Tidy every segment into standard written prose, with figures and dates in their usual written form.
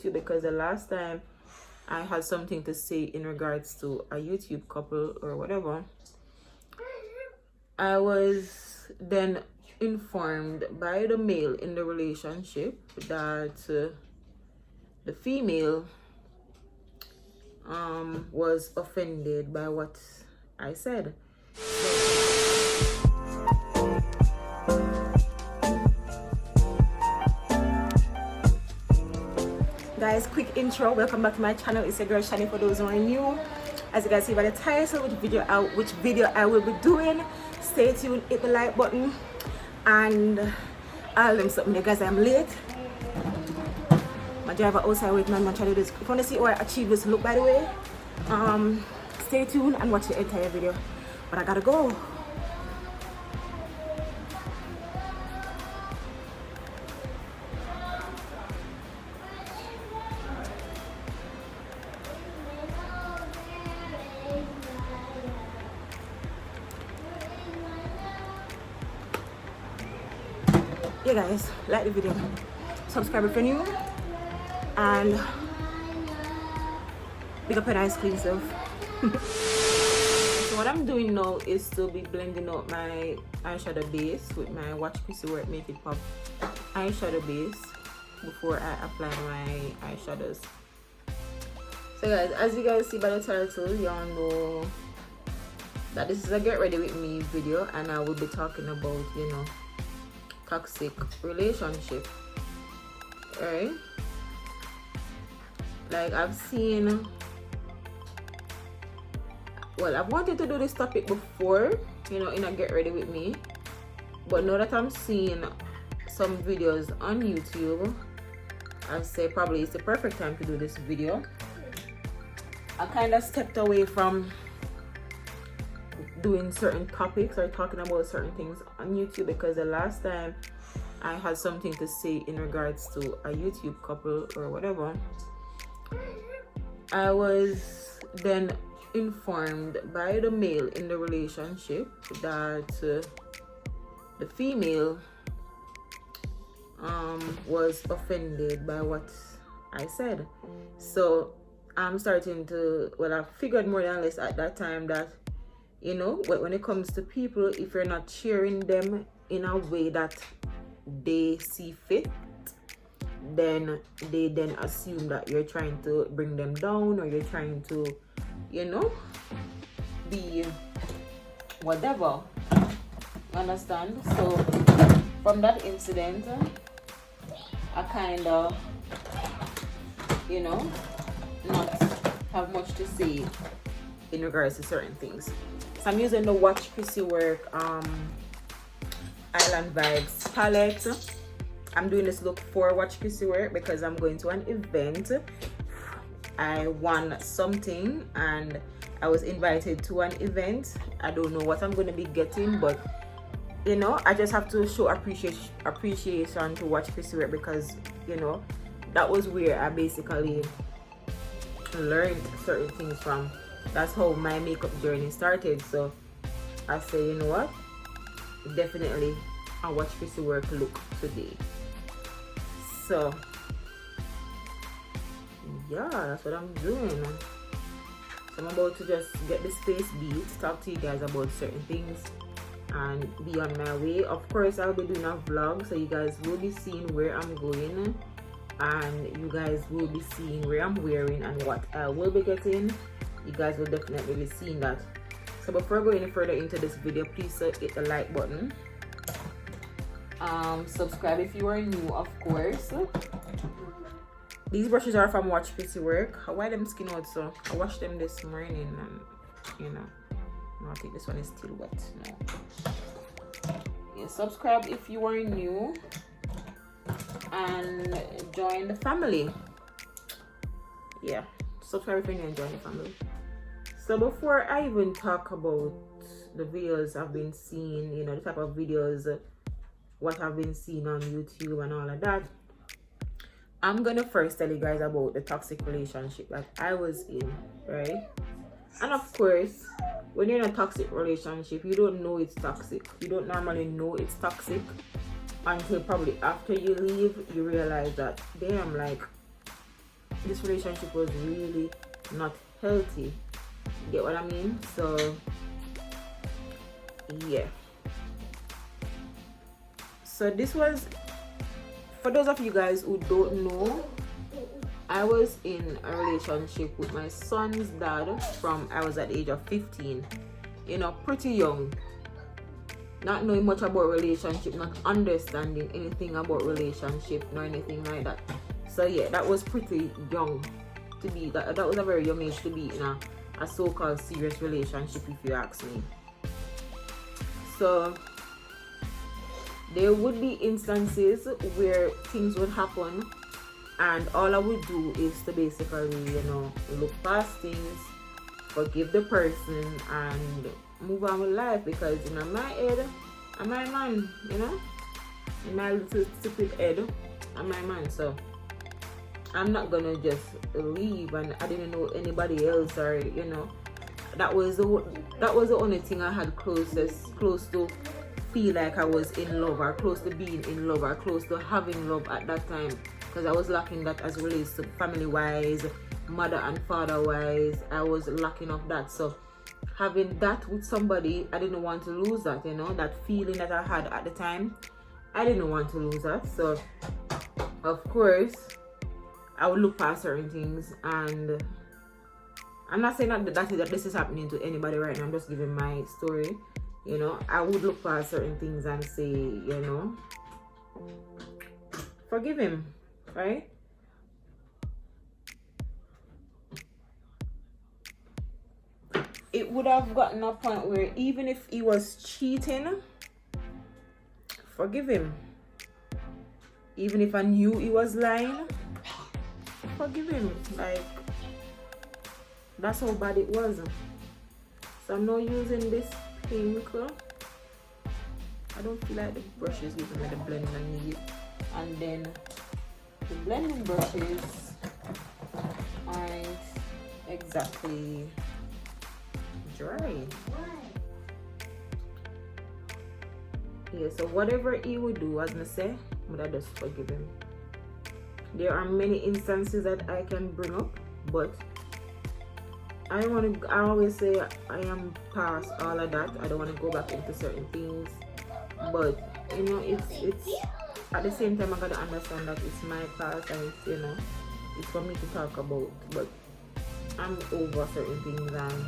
YouTube because the last time I had something to say in regards to a YouTube couple or whatever, I was then informed by the male in the relationship that the female was offended by what I said. Guys, quick intro, welcome back to my channel. It's your girl Shani for those who are new. As you guys see by the title, which video I will be doing. Stay tuned, hit the like button, and I'll them something there, guys. I'm late. My driver outside waiting on my channel. If you want to see how I achieve this look, by the way, stay tuned and watch the entire video. But I gotta go. Yeah guys, like the video, subscribe if you're new, and big up an ice cream stuff. So what I'm doing now is to be blending out my eyeshadow base with my Watch Chrissy Work Make It Pop eyeshadow base before I apply my eyeshadows. So guys, as you guys see by the title, y'all know that this is a get ready with me video, and I will be talking about, you know, toxic relationship, right? Like I've seen, well, I've wanted to do this topic before, you know, in a get ready with me, but now that I'm seeing some videos on YouTube, I say probably it's the perfect time to do this video. I kind of stepped away from doing certain topics or talking about certain things on YouTube because the last time I had something to say in regards to a YouTube couple or whatever, I was then informed by the male in the relationship that the female was offended by what I said. So I'm starting to, well, I figured more than less at that time that, you know, when it comes to people, if you're not cheering them in a way that they see fit, then they then assume that you're trying to bring them down, or you're trying to, you know, be whatever. Understand? So from that incident, I kind of, you know, not have much to say in regards to certain things. So I'm using the Watch Chrissy Work Island Vibes palette. I'm doing this look for Watch Chrissy Work because I'm going to an event. I won something and I was invited to an event. I don't know what I'm going to be getting, but you know, I just have to show appreciation to Watch Chrissy Work because, you know, that was where I basically learned certain things from. That's how my makeup journey started. So I say, you know what, definitely I'll Watch Chrissy Work look today. So yeah, that's what I'm doing. So I'm about to just get the space beat, talk to you guys about certain things, and be on my way. Of course, I'll be doing a vlog, so you guys will be seeing where I'm going, and you guys will be seeing where I'm wearing and what I will be getting. You guys will definitely be seeing that. So before I go any further into this video, please hit the like button. Subscribe if you are new, of course. These brushes are from Watch Chrissy Work. I wear them skin out, so I washed them this morning, and you know, I think this one is still wet now. Yeah, subscribe if you are new and join the family. Yeah, subscribe if you're new and join the family. So before I even talk about the videos I've been seeing, you know, the type of videos, what I've been seeing on YouTube and all of that, I'm gonna first tell you guys about the toxic relationship that I was in, right? And of course, when you're in a toxic relationship, you don't know it's toxic. You don't normally know it's toxic until probably after you leave, you realize that, damn, like, this relationship was really not healthy. You get what I mean? So yeah. So this was, for those of you guys who don't know, I was in a relationship with my son's dad from I was at the age of 15. You know, pretty young. Not knowing much about relationship, not understanding anything about relationship nor anything like that. So yeah, that was pretty young to be, that was a very young age to be in a so-called serious relationship, if you ask me. So there would be instances where things would happen and all I would do is to basically, you know, look past things, forgive the person and move on with life, because in my head, I'm my man, you know, in my little stupid head, I'm my man. So I'm not gonna just leave and I didn't know anybody else, or you know, that was the only thing I had close to feel like I was in love, or close to being in love, or close to having love at that time, because I was lacking that as relates to family wise, mother and father wise. I was lacking of that. So having that with somebody, I didn't want to lose that, you know, that feeling that I had at the time, I didn't want to lose that. So of course I would look past certain things, and I'm not saying that this is happening to anybody right now, I'm just giving my story. You know, I would look past certain things and say, you know, forgive him, right? It would have gotten a point where even if he was cheating, forgive him. Even if I knew he was lying, forgive him. Like, that's how bad it was. So I'm not using this pink. I don't feel like the brushes giving me the blend I need. And then the blending brushes aren't exactly dry. Yeah, so whatever he would do, as I say, but I just forgive him. There are many instances that I can bring up, but I always say I am past all of that. I don't want to go back into certain things, but you know, it's at the same time I gotta understand that it's my past and it's, you know, it's for me to talk about, but I'm over certain things and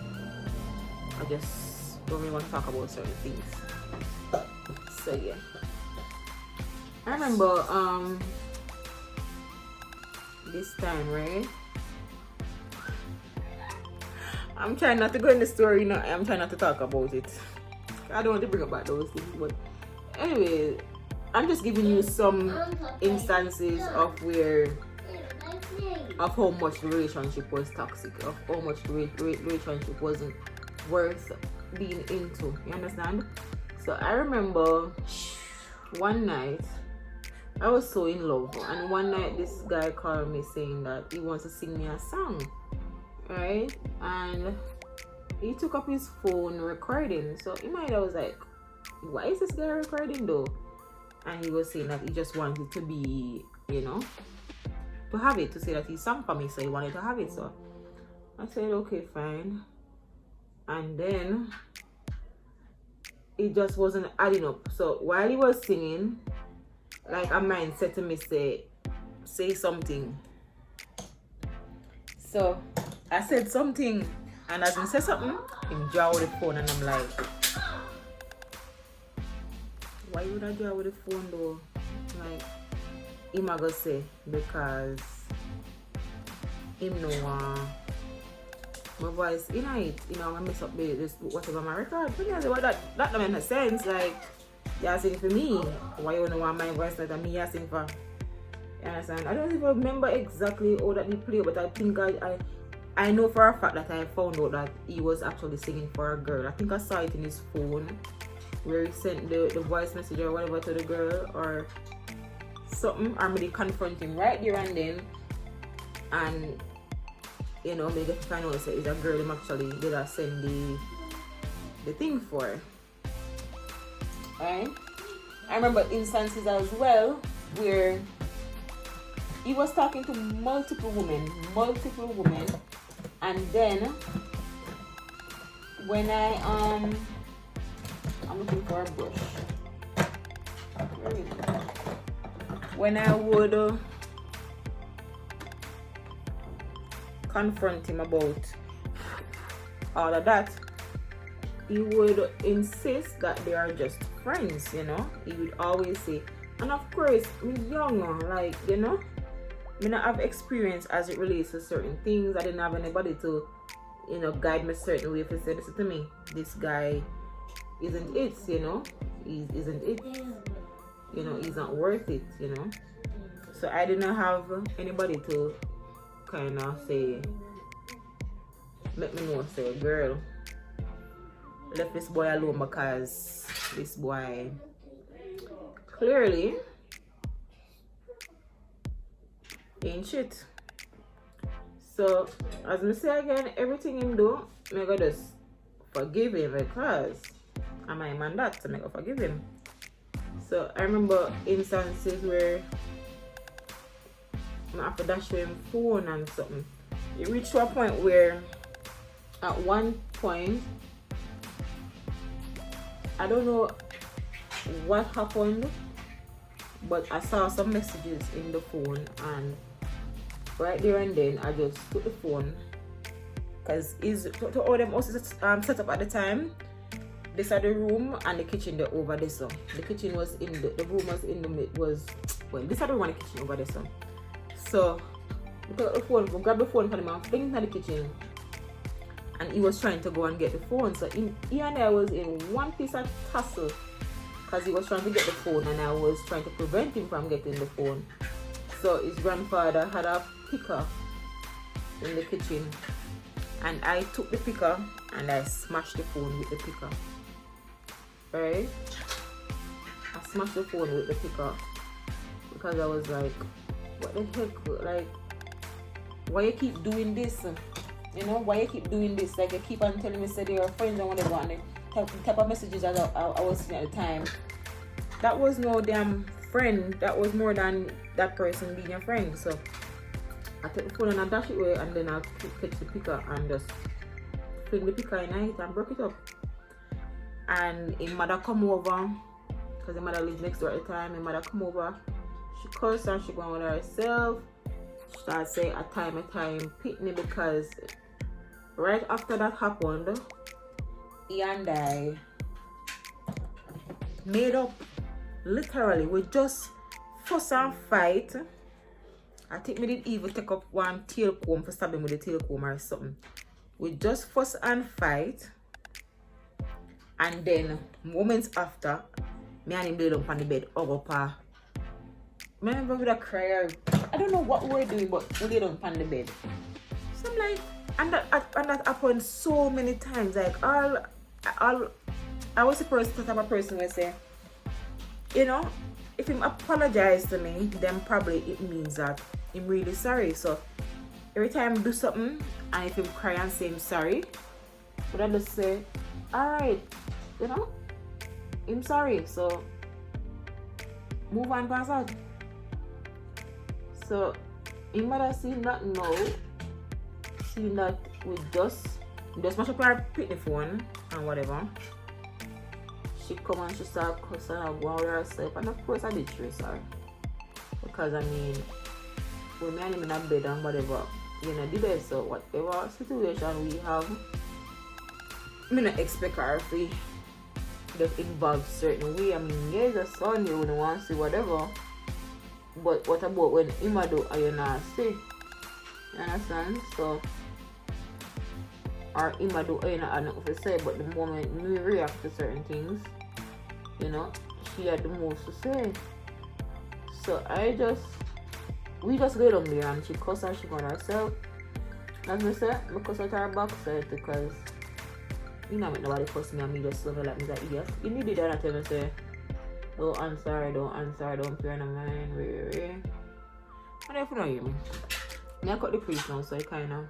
I just don't really want to talk about certain things. So yeah, I remember this time, right? I'm trying not to go in the story, you know, I'm trying not to talk about it. I don't want to bring up those things, but anyway, I'm just giving you some instances of how much the relationship was toxic, of how much the relationship wasn't worth being into. You understand? So I remember one night I was so in love, and one night this guy called me saying that he wants to sing me a song, right? And he took up his phone recording. So in my head I was like, why is this guy recording though? And he was saying that he just wanted to be, you know, to have it, to say that he sang for me, so he wanted to have it. So I said, okay, fine. And then it just wasn't adding up. So while he was singing, like a mind said to me, say something. So I said something, and as he said something, he draw with the phone, and I'm like, why would I draw with the phone though? Like, him I go say because him know my voice in it, you know, I mess up this whatever my record. But yeah, that don't make sense. Like, you're singing for me. Why you don't want my voice that me asking for? You understand? I don't even remember exactly how that he played, but I think I know for a fact that I found out that he was actually singing for a girl. I think I saw it in his phone where he sent the voice message or whatever to the girl or something, or maybe confront him right there and then, and you know, maybe find out it's a girl him actually did I send the thing for. Right? I remember instances as well where he was talking to multiple women, and then when I'm looking for a brush. Where is it? When I would confront him about all of that, he would insist that they are just friends, you know. He would always say, and of course, me young, like, you know, me not have experience as it relates to certain things. I didn't have anybody to, you know, guide me a certain way. If he said, listen to me, this guy isn't it, you know, he isn't it, you know, he's not worth it, you know. So I didn't have anybody to kind of say, let me know, say, girl, left this boy alone because this boy clearly ain't shit. So as me say again, everything him do, me go just forgive him because I'm my man that, so me go forgive him. So I remember instances where I have to dash him phone and something. It reached to a point where at one point, I don't know what happened, but I saw some messages in the phone, and right there and then I just took the phone, because to all them houses set up at the time. This are the room and the kitchen there over there. So the kitchen was in the room was in the this are the one, the kitchen over there. So we took the phone, we grabbed the phone from him and fling it in the kitchen, and he was trying to go and get the phone. So he and I was in one piece of tussle because he was trying to get the phone and I was trying to prevent him from getting the phone. So his grandfather had a picker in the kitchen, and I took the picker and I smashed the phone with the picker. Right? I smashed the phone with the picker because I was like, what the heck? Like, why you keep doing this? You know, why you keep doing this? Like, you keep on telling me say they are friends and whatever, and the type of messages that I was seeing at the time, that was no damn friend. That was more than that person being your friend. So I took the phone and I dash it away, and then I catch the picker and just fling the picker in it and broke it up. And his mother come over, because his mother lived next door at the time. His mother come over, she cursed and she go on with herself. She started saying a time pick me, because right after that happened, he and I made up. Literally, we just fuss and fight. I think we didn't even take up one tail comb for stab him with a tail comb or something. We just fuss and fight, and then moments after, me and him laid up on the bed, I remember with a cry. I don't know what we were doing, but we laid up on the bed. So I'm like, and that happened so many times. Like, I was the type of person who say, you know, if him apologize to me, then probably it means that I'm really sorry. So every time I do something, and if him cry and say I'm sorry, but I just say, alright, you know, I'm sorry. So move on past that. So him mother see that now, see that we just smash up our pitney phone and whatever. She come and she start cussing and go with herself, and of course I did trace her, because I mean, when me and him in a bed and whatever, you know, the bed, so whatever situation we have, I don't expect her to just involve certain way. I mean, yeah, it's a son, you wouldn't want to see whatever, but what about when him do and you not see? You understand? So, or him do and you not have nothing to say, but the moment we react to certain things, you know, she had the most to say. So we just laid on there and she cussed and she got herself. As I said, I cuss at her backside because you know, nobody cuss me and me just love her like me like, yes. You need to do that and say, don't answer, don't pay no mind, And if you don't hear me, I cut the crease now, so I kind of,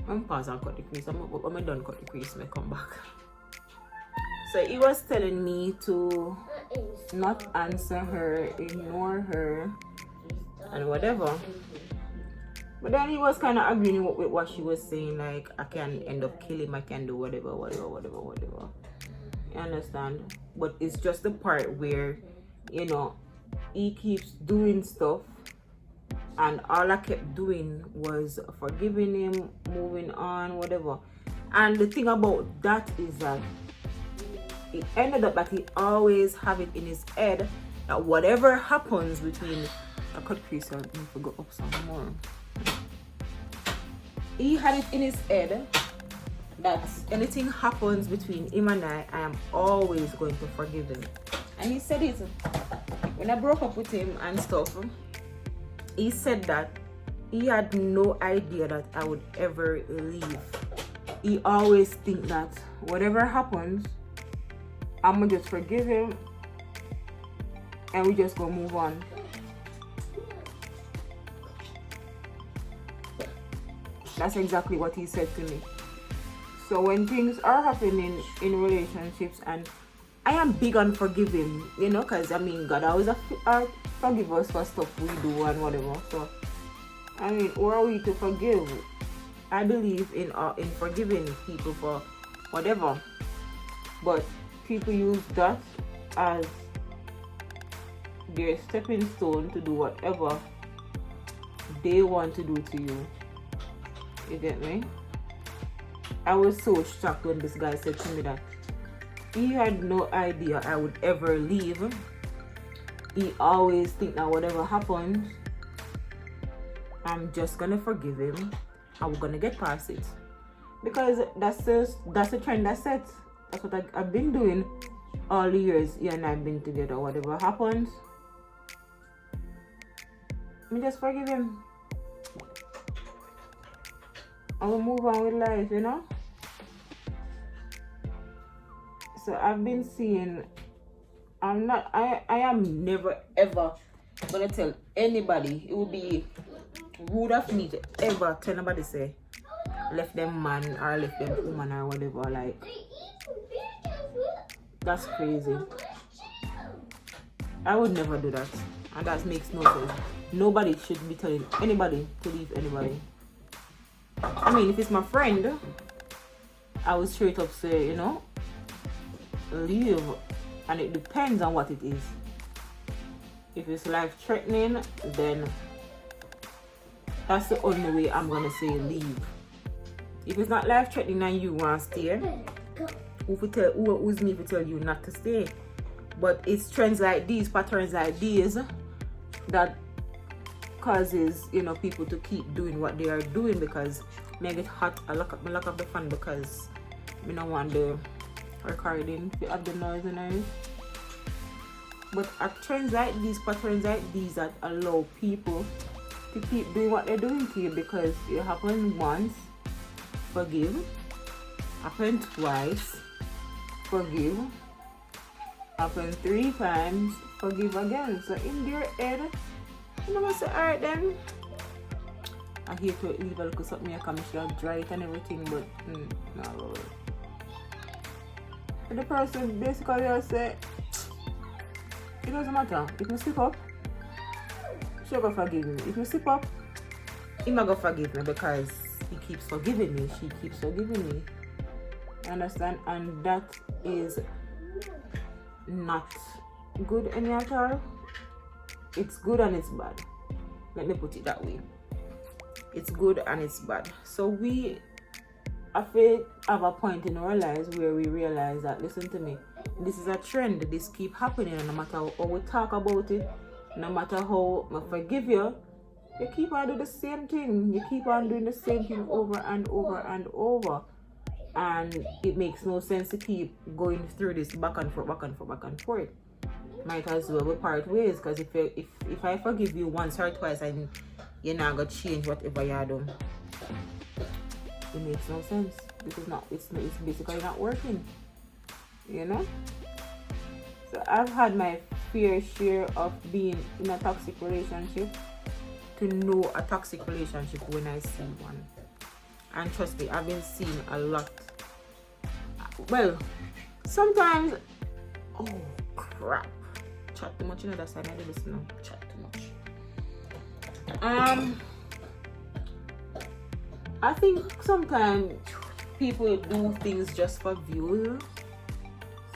I'm pause and cut the crease. When I'm done cut the crease, I come back. So he was telling me to not answer her, ignore her, and whatever. But then he was kind of agreeing with what she was saying, like, I can end up killing him, I can do whatever. You understand? But it's just the part where, you know, he keeps doing stuff, and all I kept doing was forgiving him, moving on, whatever. And the thing about that is that it ended up that he always have it in his head that whatever happens between, I could crease out and go up some more. He had it in his head that anything happens between him and I am always going to forgive him. And he said it when I broke up with him and stuff. He said that he had no idea that I would ever leave. He always think that whatever happens, I'm gonna just forgive him and we just gonna move on. That's exactly what he said to me. So when things are happening in relationships, and I am big on forgiving, you know, because I mean, God always forgive us for stuff we do and whatever. So, I mean, who are we to forgive? I believe in forgiving people for whatever. But people use that as their stepping stone to do whatever they want to do to you. You get me? I was so shocked when this guy said to me that he had no idea I would ever leave. He always think that whatever happens, I'm just gonna forgive him and we're gonna get past it. Because that's the trend I set. That's what I've been doing all the years he and I've been together. Whatever happens, me just forgive him. I will move on with life, you know. So I've been seeing, I am never ever gonna tell anybody. It would be rude of me to ever tell nobody say left them man or left them woman or whatever. Like, that's crazy. I would never do that, and that makes no sense. Nobody should be telling anybody to leave anybody. I mean, if it's my friend, I would straight up say, you know, leave, and it depends on what it is. If it's life-threatening, then that's the only way I'm gonna say leave. If it's not life-threatening and you want to stay, who's me to tell you not to stay? But it's trends like these, patterns like these, that causes, you know, people to keep doing what they are doing. Because me get hot, I lock up the fan because I don't want the recording to have the noise and everything. But trends like these, patterns like these, that allow people to keep doing what they're doing to you, because it happened once, forgive, happened twice, forgive, happened 3 times, forgive again. So in your head, you know, I say, alright then. I hate to leave a little something here, because I should have dry it and everything, but no. And the person basically just say, it doesn't matter. If you slip up, she'll go forgive me. If you slip up, he might go forgive me, because he keeps forgiving me, she keeps forgiving me. You understand? And that is not good any at all. It's good and it's bad. Let me put it that way. It's good and it's bad. So we have a point in our lives where we realize that, listen to me, this is a trend. This keep happening, and no matter how we talk about it, no matter how I forgive you, you keep on doing the same thing. You keep on doing the same thing over and over and over. And it makes no sense to keep going through this back and forth. Might as well we part ways, because if I forgive you once or twice and you're not gonna change whatever you do, it makes no sense. It's basically not working, you know. So I've had my fair share of being in a toxic relationship to know a toxic relationship when I see one. And trust me, I've been seeing a lot. Well, sometimes, oh crap, chat too much, you know, that's why I do this now. Chat too much. I think sometimes people do things just for views.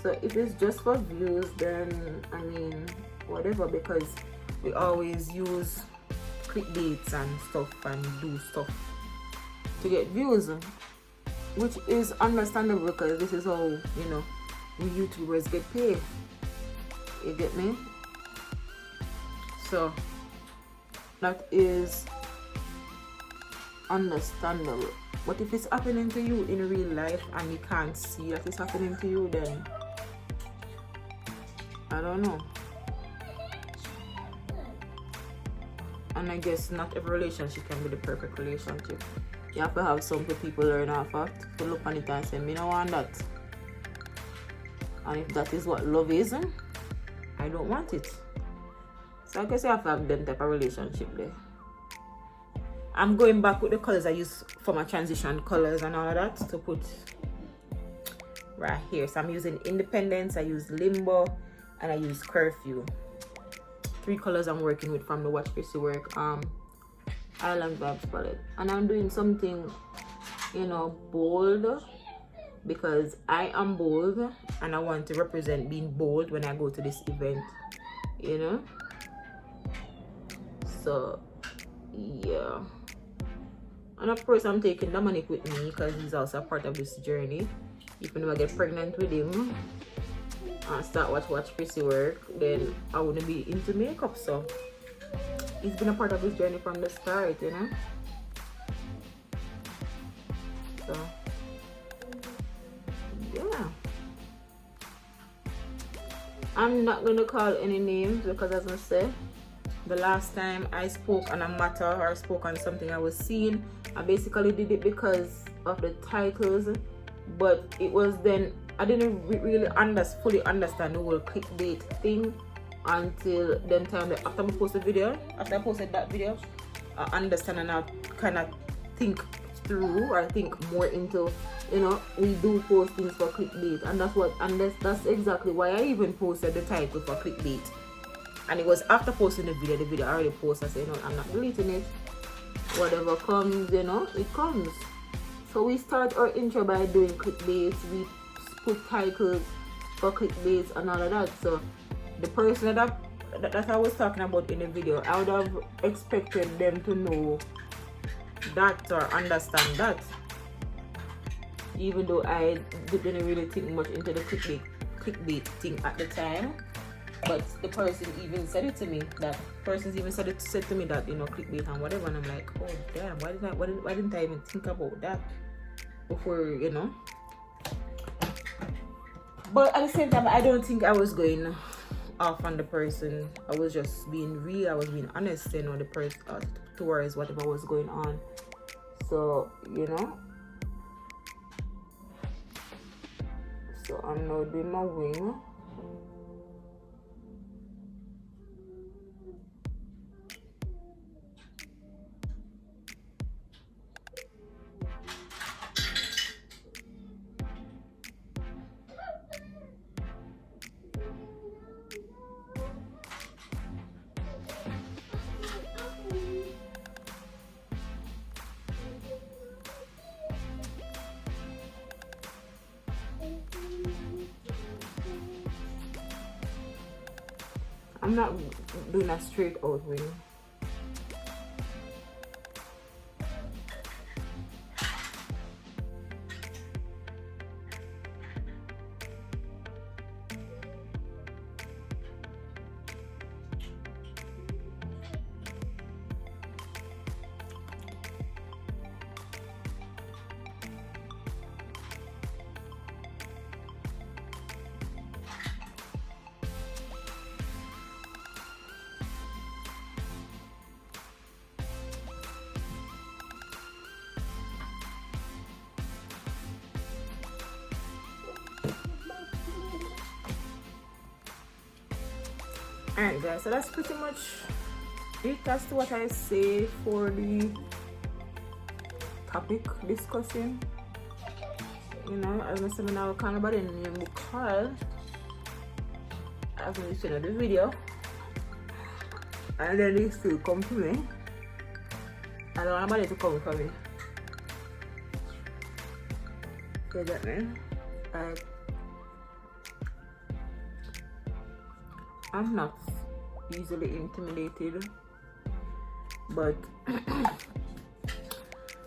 So if it's just for views, then I mean whatever, because we always use clickbaits and stuff and do stuff to get views, which is understandable because this is how, you know, we YouTubers get paid. You get me? So that is understandable. But if it's happening to you in real life and you can't see that it's happening to you, then I don't know. And I guess not every relationship can be the perfect relationship. You have to have something people learn off of, to look on it and say, me no want that. And if that is what love is, I don't want it. So I guess you have to have them type of relationship there. I'm going back with the colors I use for my transition colors and all of that to put right here. So I'm using Independence, I use Limbo, and I use Curfew. 3 colors I'm working with from the Watch Chrissy Work Island Vibes palette. And I'm doing something, you know, bold, because I am bold and I want to represent being bold when I go to this event, you know. So yeah, and of course I'm taking Dominic with me because he's also a part of this journey. If I never get pregnant with him and start watch Chrissy work, then I wouldn't be into makeup. So he's been a part of this journey from the start, you know. So yeah, I'm not gonna call any names because, as I said, the last time I spoke on a matter or spoke on something I was seeing, I basically did it because of the titles, but it was then I didn't really fully understand the whole clickbait thing until then time that after I posted that video, I understand and I kind of think through or think more into, you know, we do post things for clickbait, and that's exactly why I even posted the title for clickbait. And it was after posting the video I already posted. I said, you know, I'm not deleting it. Whatever comes, you know, it comes. So we start our intro by doing clickbaits. We put titles for clickbaits and all of that. So the person that I was talking about in the video, I would have expected them to know that or understand that. Even though I didn't really think much into the clickbait thing at the time. But the person even said it to me. That person even said to me that, you know, clickbait and whatever, and I'm like, oh damn, why didn't I even think about that before, you know? But at the same time, I don't think I was going off on the person. I was just being real. I was being honest, you know, the person towards whatever was going on. So, you know. So I'm now doing my wing. I'm not doing a straight out wing. Alright guys, so that's pretty much it. That's what I say for the topic discussing. You know, as I said, now kind of in the because I've been listening to the video and then they still come to me I don't want nobody to come for me. You get me? I'm not easily intimidated, but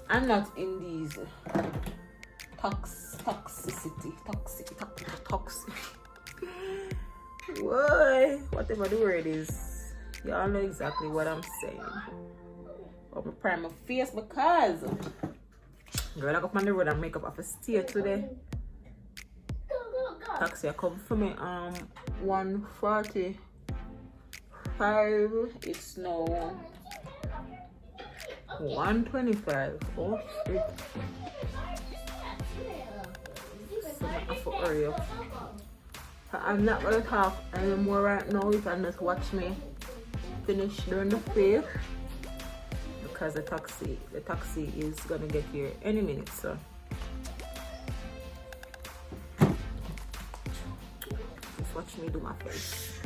I'm not in these toxic. Why? Whatever the word is, y'all know exactly what I'm saying. I'm gonna prime my face because girl, I got on the road and makeup off a steer today. Taxi, I come for me 1:45. It's now 1:25. Oh shit. So I have to hurry up. I'm not gonna talk anymore right now. You can just watch me finish doing the face because the taxi is gonna get here any minute, so just watch me do my face.